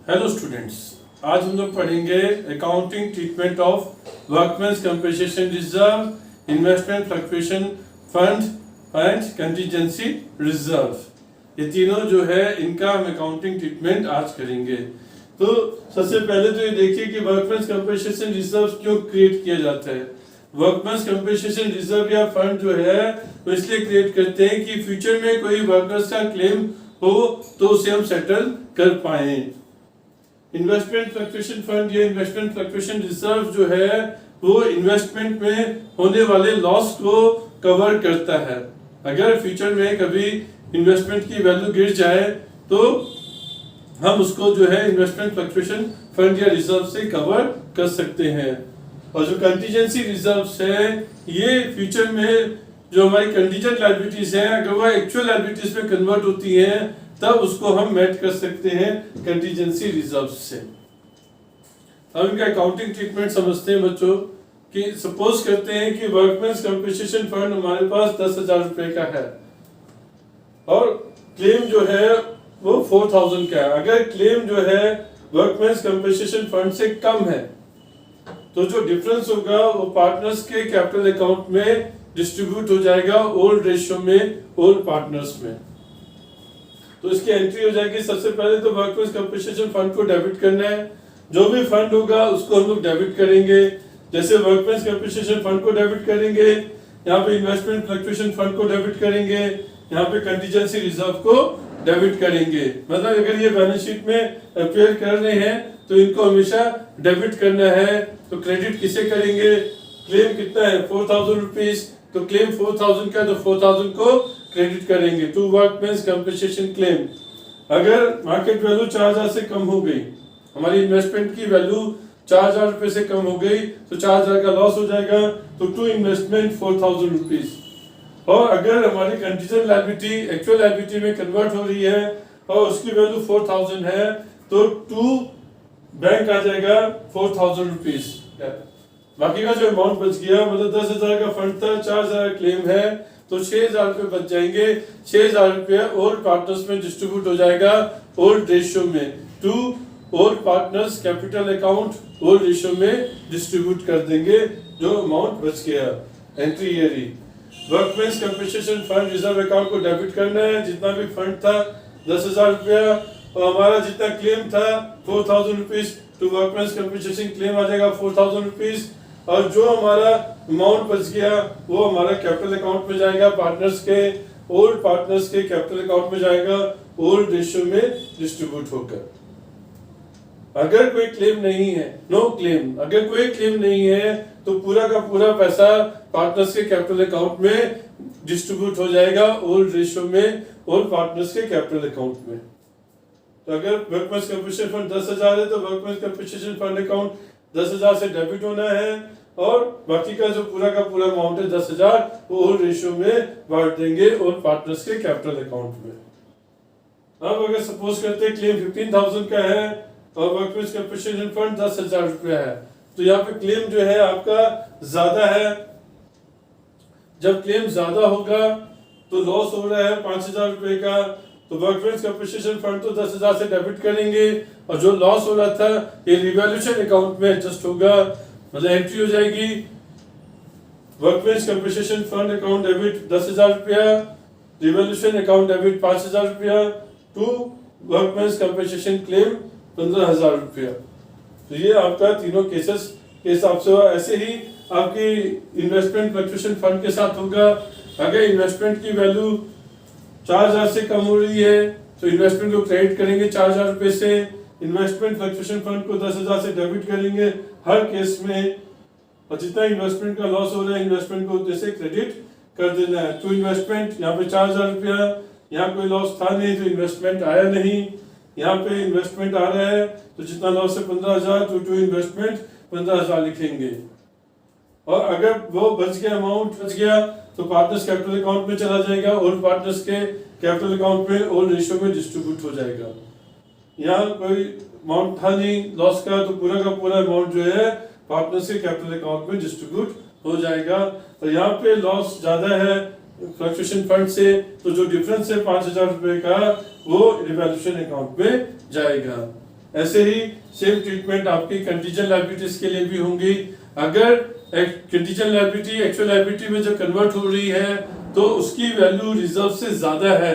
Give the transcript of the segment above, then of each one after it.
Hello students, आज हम लोग पढ़ेंगे accounting treatment of workmen's compensation reserve, investment fluctuation fund and contingency reserve. ये तीनों जो है इनका हम अकाउंटिंग ट्रीटमेंट आज करेंगे। तो सबसे पहले तो ये देखिए कि वर्कमेंस कंपनसेशन रिजर्व क्यों क्रिएट किया जाता है। वर्कमेंस कंपनसेशन रिजर्व या फंड जो है वो इसलिए क्रिएट करते हैं कि फ्यूचर में कोई वर्कर्स का क्लेम हो तो उसे हम सेटल कर पाए। इन्वेस्टमेंट फ्लक्चुएशन फंड या इन्वेस्टमेंट फ्लक्चुएशन रिजर्व जो है वो इन्वेस्टमेंट में होने वाले लॉस को कवर करता है। अगर फ्यूचर में कभी इन्वेस्टमेंट की वैल्यू गिर जाए तो हम उसको जो है इन्वेस्टमेंट फ्लक्चुएशन फंड या रिजर्व से कवर कर सकते हैं। और जो कंटीजेंसी रिजर्व्स है ये फ्यूचर में जो हमारी कंटीजेंट लायबिलिटीज हैं अगर वो एक्चुअल लायबिलिटीज में कन्वर्ट होती हैं तब उसको हम मेट कर सकते हैं कंटीजेंसी रिजर्व से। अब इनका अकाउंटिंग ट्रीटमेंट समझते हैं बच्चों कि सपोज करते हैं कि वर्कमेंस कंपनसेशन फंड हमारे पास 10,000 रुपए का है और क्लेम जो है वो 4,000 का है। अगर क्लेम जो है वर्कमेंस कंपनसेशन फंड से कम है तो जो डिफरेंस होगा वो पार्टनर्स के कैपिटल अकाउंट में डिस्ट्रीब्यूट हो जाएगा ओल्ड रेशियो में ओल्ड पार्टनर्स में। तो इसकी एंट्री हो जाएगी। सबसे पहले तो वर्कमेंस कंपनसेशन फंड को डेबिट करना है। जो भी फंड होगा उसको हम लोग डेबिट करेंगे। जैसे वर्कमेंस कंपनसेशन फंड को डेबिट करेंगे, यहाँ पे इन्वेस्टमेंट फ्लक्चुएशन फंड को डेबिट करेंगे, यहाँ पे कंटीजेंसी रिजर्व को डेबिट करेंगे। मतलब अगर ये बैलेंस शीट में अपेयर कर रहे हैं तो इनको हमेशा डेबिट करना है। तो क्रेडिट किसे करेंगे? क्लेम कितना है 4,000 रुपीज, तो क्लेम 4,000 का तो 4,000 को क्रेडिट करेंगे टू वर्कमेंस कंपनसेशन क्लेम। अगर मार्केट वैल्यू 4,000 से कम हो गई, हमारी इन्वेस्टमेंट की वैल्यू 4,000 रुपए से कम हो गई तो 4,000 का लॉस हो जाएगा, तो टू इन्वेस्टमेंट 4,000 रुपीज। और अगर हमारी कंटीजेंट लायबिलिटी एक्चुअल लायबिलिटी में कन्वर्ट हो रही है और उसकी वैल्यू 4,000 है तो टू बैंक आ जाएगा 4,000 रुपीज। बाकी का जो अमाउंट बच गया मतलब 10,000 का फंड था, 4,000 क्लेम है तो 6,000 रुपए बच जाएंगे। 6,000 रुपए ओल्ड पार्टनर्स में डिस्ट्रीब्यूट हो जाएगा ओल्ड रेशियो में to old partners capital account old ratio में डिस्ट्रीब्यूट कर देंगे जो अमाउंट बच गया। एंट्री ये रही। Workmen's compensation fund reserve account को डेबिट करना है। जितना भी फंड था 10,000 रुपया और हमारा जितना क्लेम था 4,000 rupees to workmen's compensation claim आ जाएगा 4,000 रुपीज। और जो हमारा अमाउंट बच गया वो हमारा कैपिटल अकाउंट में जाएगा, पार्टनर्स के ओल्ड पार्टनर्स के कैपिटल अकाउंट में जाएगा ओल्ड रेशियो में डिस्ट्रीब्यूट होकर। अगर कोई क्लेम नहीं है, नो क्लेम, अगर कोई क्लेम नहीं है तो पूरा का पूरा पैसा पार्टनर्स के कैपिटल अकाउंट में डिस्ट्रीब्यूट हो जाएगा ओल्ड रेशियो में ओल्ड पार्टनर्स के कैपिटल अकाउंट में। तो अगर वर्कमेंस कंपनसेशन फंड 10,000 है तो वर्कमेंस कंपनसेशन फंड अकाउंट 10,000 से डेबिट होना है और बाकी का जो पूरा का पूरा अमाउंट है 10,000 वो ओल्ड रेशियो में बांट देंगे ओल्ड पार्टनर्स के कैपिटल अकाउंट में। अब अगर सपोज करते हैं क्लेम 15,000 का है और वर्कमेंस कंपनसेशन फंड 10,000 रुपया है तो यहाँ पे क्लेम जो है आपका ज्यादा है। जब क्लेम ज्यादा होगा तो लॉस हो रहा है 5,000 रुपए का तो वर्कमेंस कंपनसेशन फंड तो 10,000 से डेबिट करेंगे और जो लॉस हो रहा था ये रिवैल्यूएशन अकाउंट में एडजस्ट होगा। मतलब एंट्री हो जाएगी workmen's compensation fund account debit 10,000 रुपया, रिवैल्यूएशन अकाउंट डेबिट 5,000 रुपया टू वर्कमेंस कंपनसेशन क्लेम 15,000 रुपया। तो ये आपका तीनों केसेस के हिसाब से हुआ। ऐसे ही आपकी इन्वेस्टमेंट फ्लक्चुएशन फंड के साथ होगा। अगर इन्वेस्टमेंट की वैल्यू 4,000 से कम हो रही है तो इन्वेस्टमेंट को क्रेडिट करेंगे 4,000 रुपए से, इन्वेस्टमेंट फ्लक्चुएशन फंड को 10,000 से डेबिट करेंगे हर केस में। और जितना इन्वेस्टमेंट का लॉस हो रहा है इन्वेस्टमेंट को जैसे क्रेडिट कर देना है। टू इन्वेस्टमेंट यहाँ पे 4,000 रुपया, यहाँ कोई लॉस था नहीं तो इन्वेस्टमेंट आया नहीं, यहाँ पे इन्वेस्टमेंट आ रहा है तो जितना लॉस है 15,000 तो टू इन्वेस्टमेंट 15,000 लिखेंगे। और अगर वो बच गया अमाउंट बच गया तो पार्टनर्स कैपिटल अकाउंट में चला जाएगा, ओल्ड पार्टनर्स के कैपिटल अकाउंट में ओल्ड रेशियो में डिस्ट्रीब्यूट हो जाएगा। यहाँ कोई अमाउंट था नहीं लॉस का तो पूरा का पूरा अमाउंट जो है पार्टनर्स के कैपिटल अकाउंट में डिस्ट्रीब्यूट हो जाएगा। तो यहाँ पे लॉस ज्यादा है फ्लक्चुएशन फंड से तो जो डिफरेंस है 5,000 रुपए का वो रिवैल्यूएशन अकाउंट में जाएगा। ऐसे ही सेम ट्रीटमेंट आपकी कंटीजेंट लायबिलिटीज के लिए भी होंगी। अगर कंटीजेंट लायबिलिटी एक्चुअल लायबिलिटी में जब कन्वर्ट हो रही है तो उसकी वैल्यू रिजर्व से ज्यादा है,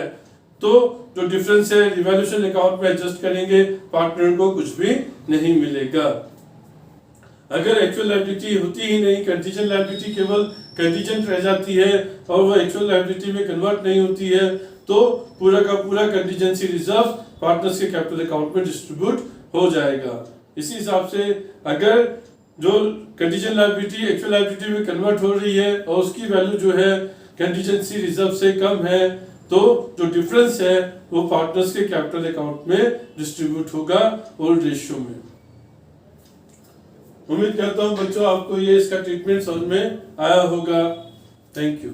तो जो डिफरेंस है रिवैल्यूएशन अकाउंट में एडजस्ट करेंगे, पार्टनर को कुछ भी नहीं मिलेगा। अगर एक्चुअल लायबिलिटी होती ही नहीं, कंटीजेंट लायबिलिटी केवल कंटीजेंट रह जाती है और वो एक्चुअल लायबिलिटी में कन्वर्ट नहीं होती है, तो पूरा का पूरा कंटीजेंसी रिजर्व पार्टनर्स के कैपिटल अकाउंट में डिस्ट्रीब्यूट हो जाएगा। इसी हिसाब से अगर जो कंटीजेंट लायबिलिटी एक्चुअल लायबिलिटी में कन्वर्ट हो रही है और उसकी वैल्यू जो है कंटीजेंसी रिजर्व से कम है, तो जो डिफरेंस है वो पार्टनर्स के कैपिटल अकाउंट में डिस्ट्रीब्यूट होगा ओल्ड रेशियो में। उम्मीद करता हूं बच्चों आपको ये इसका ट्रीटमेंट समझ में आया होगा। Thank you.